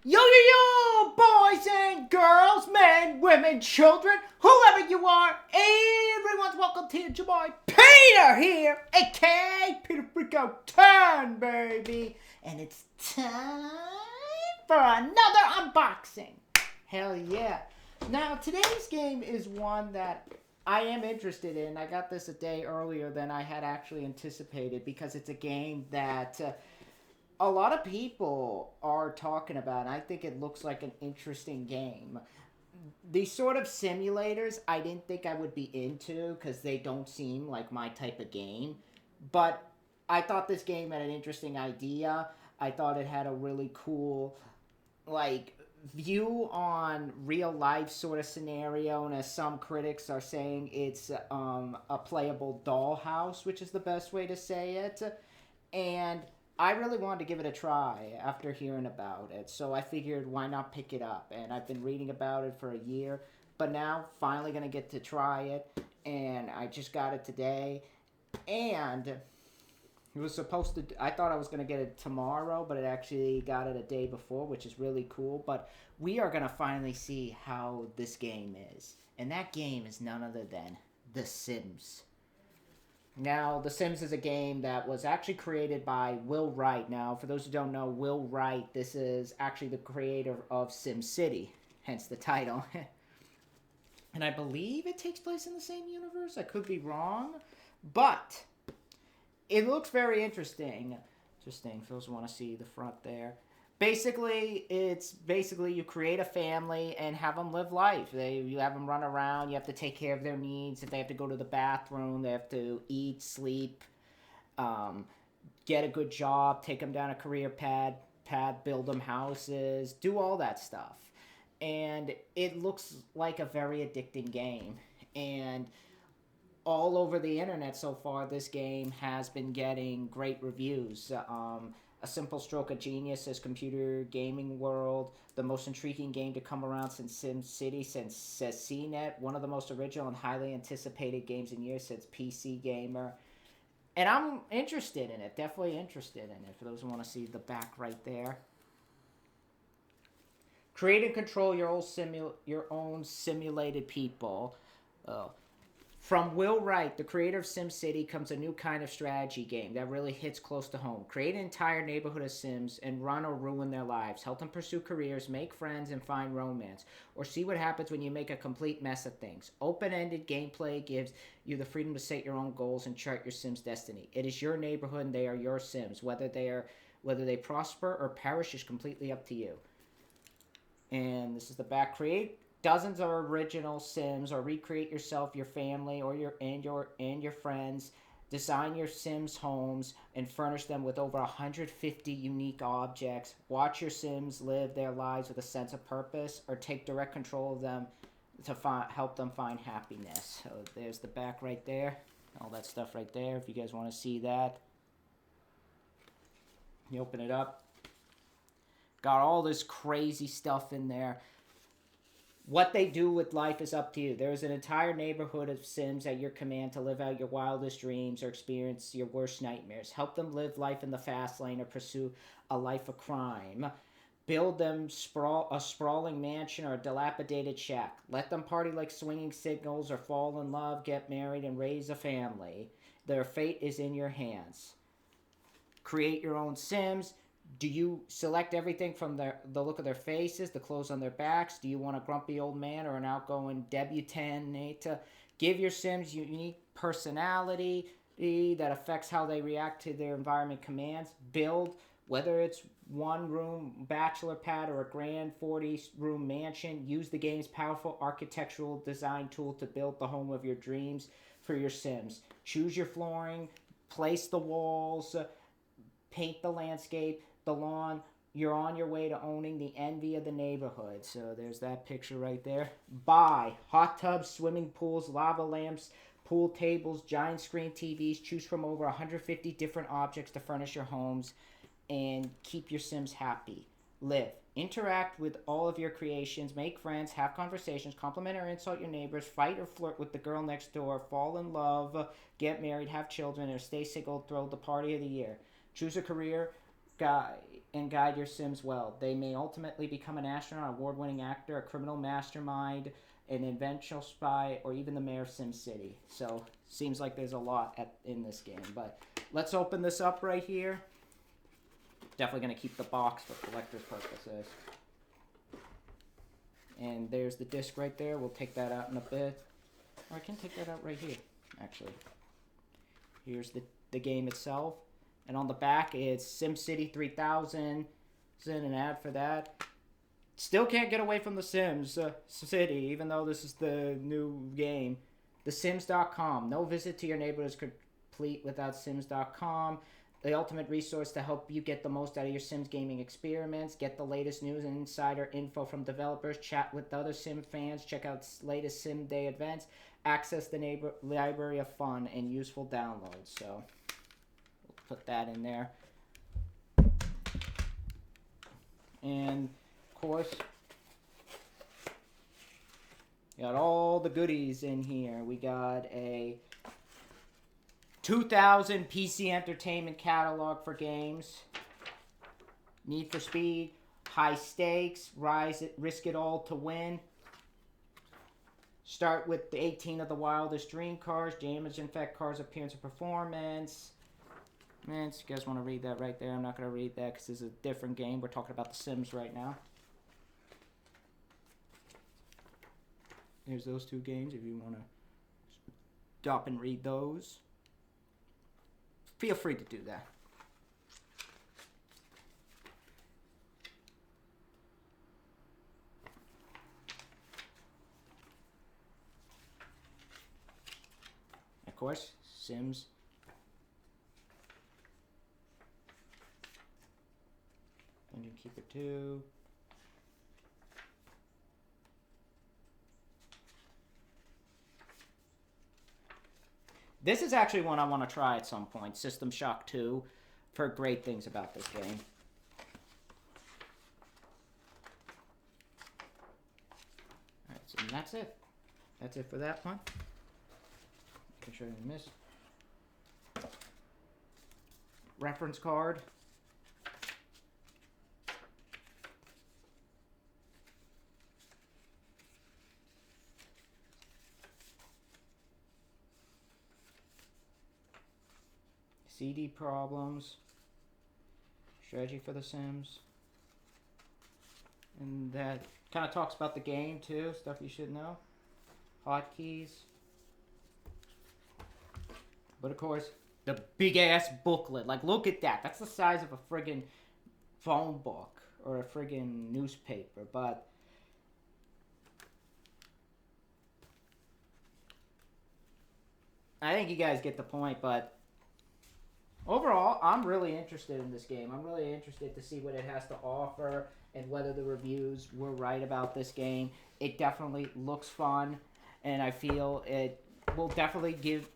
Yo, yo, yo, boys and girls, men, women, children, whoever you are, everyone's welcome to your boy Peter here, aka PeterFreakout10, baby. And it's time for another unboxing. Hell yeah. Now, today's game is one that I am interested in. I got this a day earlier than I had actually anticipated because it's a game that a lot of people are talking about. And I think it looks like an interesting game. These sort of simulators, I didn't think I would be into because they don't seem like my type of game. But I thought this game had an interesting idea. I thought it had a really cool, like, view on real life sort of scenario, and as some critics are saying, it's a playable dollhouse, which is the best way to say it. And I really wanted to give it a try after hearing about it, so I figured why not pick it up. And I've been reading about it for a year, but now finally gonna get to try it, and I just got it today. And it was supposed to. I thought I was gonna get it tomorrow, but it actually got it a day before, which is really cool. But we are gonna finally see how this game is, and that game is none other than The Sims. Now, The Sims is a game that was actually created by Will Wright. Now, for those who don't know, Will Wright, this is actually the creator of SimCity, hence the title. And I believe it takes place in the same universe. I could be wrong, but it looks very interesting. Interesting. For those who want to see the front there. Basically, you create a family and have them live life. You have them run around. You have to take care of their needs. If they have to go to the bathroom, they have to eat, sleep, get a good job, take them down a career path, build them houses, do all that stuff. And it looks like a very addicting game. And all over the internet so far, this game has been getting great reviews. A simple stroke of genius, says Computer Gaming World. The most intriguing game to come around since SimCity, says CNET. One of the most original and highly anticipated games in years, says PC Gamer. And I'm interested in it, definitely interested in it. For those who want to see the back right there. Create and control your own simulated people. From Will Wright, the creator of SimCity, comes a new kind of strategy game that really hits close to home. Create an entire neighborhood of Sims and run or ruin their lives. Help them pursue careers, make friends, and find romance. Or see what happens when you make a complete mess of things. Open-ended gameplay gives you the freedom to set your own goals and chart your Sims' destiny. It is your neighborhood and they are your Sims. Whether they prosper or perish is completely up to you. And this is the back. Create dozens of original Sims, or recreate yourself, your family, or your friends. Design your Sims homes and furnish them with over 150 unique objects. Watch your Sims live their lives with a sense of purpose, or take direct control of them to help them find happiness. So there's the back right there. All that stuff right there, if you guys want to see that. You open it up. Got all this crazy stuff in there. What they do with life is up to you. There is an entire neighborhood of Sims at your command to live out your wildest dreams or experience your worst nightmares. Help them live life in the fast lane or pursue a life of crime. Build them a sprawling mansion or a dilapidated shack. Let them party like swinging signals or fall in love, get married, and raise a family. Their fate is in your hands. Create your own Sims. Do you select everything from the look of their faces, the clothes on their backs? Do you want a grumpy old man or an outgoing debutante? Give your Sims unique personality that affects how they react to their environment commands. Build, whether it's one-room bachelor pad or a grand 40-room mansion. Use the game's powerful architectural design tool to build the home of your dreams for your Sims. Choose your flooring, place the walls, paint the landscape, the lawn. You're on your way to owning the envy of the neighborhood. So there's that picture right there. Buy hot tubs, swimming pools, lava lamps, pool tables, giant screen TVs. Choose from over 150 different objects to furnish your homes and keep your Sims happy. Live. Interact with all of your creations. Make friends. Have conversations. Compliment or insult your neighbors. Fight or flirt with the girl next door. Fall in love. Get married. Have children. Or stay single. Throw the party of the year. Choose a career. and guide your Sims well. They may ultimately become an astronaut, award-winning actor, a criminal mastermind, an eventual spy, or even the mayor of Sim City. So, seems like there's a lot in this game. But let's open this up right here. Definitely going to keep the box for collector's purposes. And there's the disc right there. We'll take that out in a bit. Or I can take that out right here, actually. Here's the game itself. And on the back, it's SimCity 3000. An ad for that. Still can't get away from the Sims City, even though this is the new game. TheSims.com. No visit to your neighborhood is complete without Sims.com. The ultimate resource to help you get the most out of your Sims gaming experiments. Get the latest news and insider info from developers. Chat with other Sim fans. Check out latest Sim Day events. Access the library of fun and useful downloads. So, we'll put that in there. And, of course, got all the goodies in here. We got a 2000 PC Entertainment catalog for games. Need for Speed, High Stakes, Risk It All to Win. Start with the 18 of the Wildest Dream cars, Damage Infect cars, Appearance and Performance. Man, so you guys want to read that right there? I'm not going to read that because this is a different game. We're talking about The Sims right now. Here's those two games if you want to stop and read those. Feel free to do that. Of course, Sims. Dungeon Keeper 2. This is actually one I want to try at some point. System Shock 2. I've heard great things about this game. Alright, so that's it. That's it for that one. Making sure I didn't miss. Reference card. CD problems, strategy for the Sims, and that kind of talks about the game too, stuff you should know, hotkeys, but of course, the big ass booklet, like look at that, that's the size of a friggin' phone book, or a friggin' newspaper, but I think you guys get the point, but overall, I'm really interested in this game. I'm really interested to see what it has to offer and whether the reviews were right about this game. It definitely looks fun, and I feel it will definitely give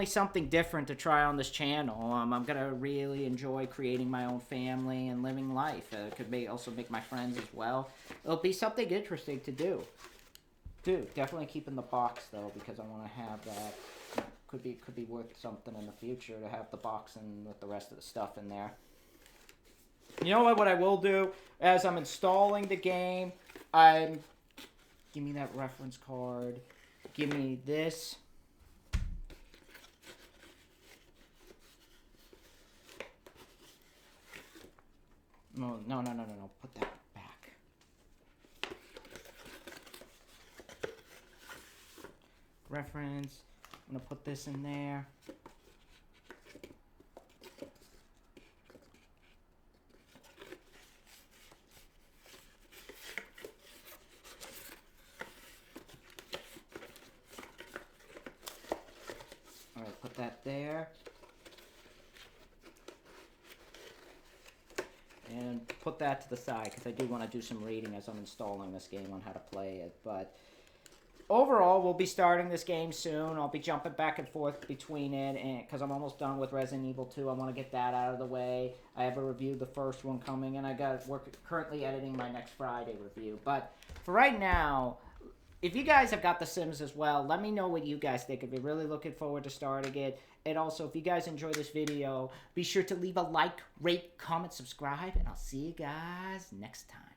something different to try on this channel. I'm going to really enjoy creating my own family and living life. It could also make my friends as well. It'll be something interesting to do. Dude, definitely keeping the box, though, because I want to have that. Could be worth something in the future to have the box and with the rest of the stuff in there. You know what I will do? As I'm installing the game, give me that reference card. Give me this. No. Put that back. Reference. I'm going to put this in there. All right, put that there. And put that to the side because I do want to do some reading as I'm installing this game on how to play it. But overall, we'll be starting this game soon. I'll be jumping back and forth between it, and because I'm almost done with Resident Evil 2. I want to get that out of the way. I have a review, the first one coming, and I got currently editing my next Friday review. But for right now, if you guys have got The Sims as well, let me know what you guys think. If you're really looking forward to starting it. And also, if you guys enjoy this video, be sure to leave a like, rate, comment, subscribe, and I'll see you guys next time.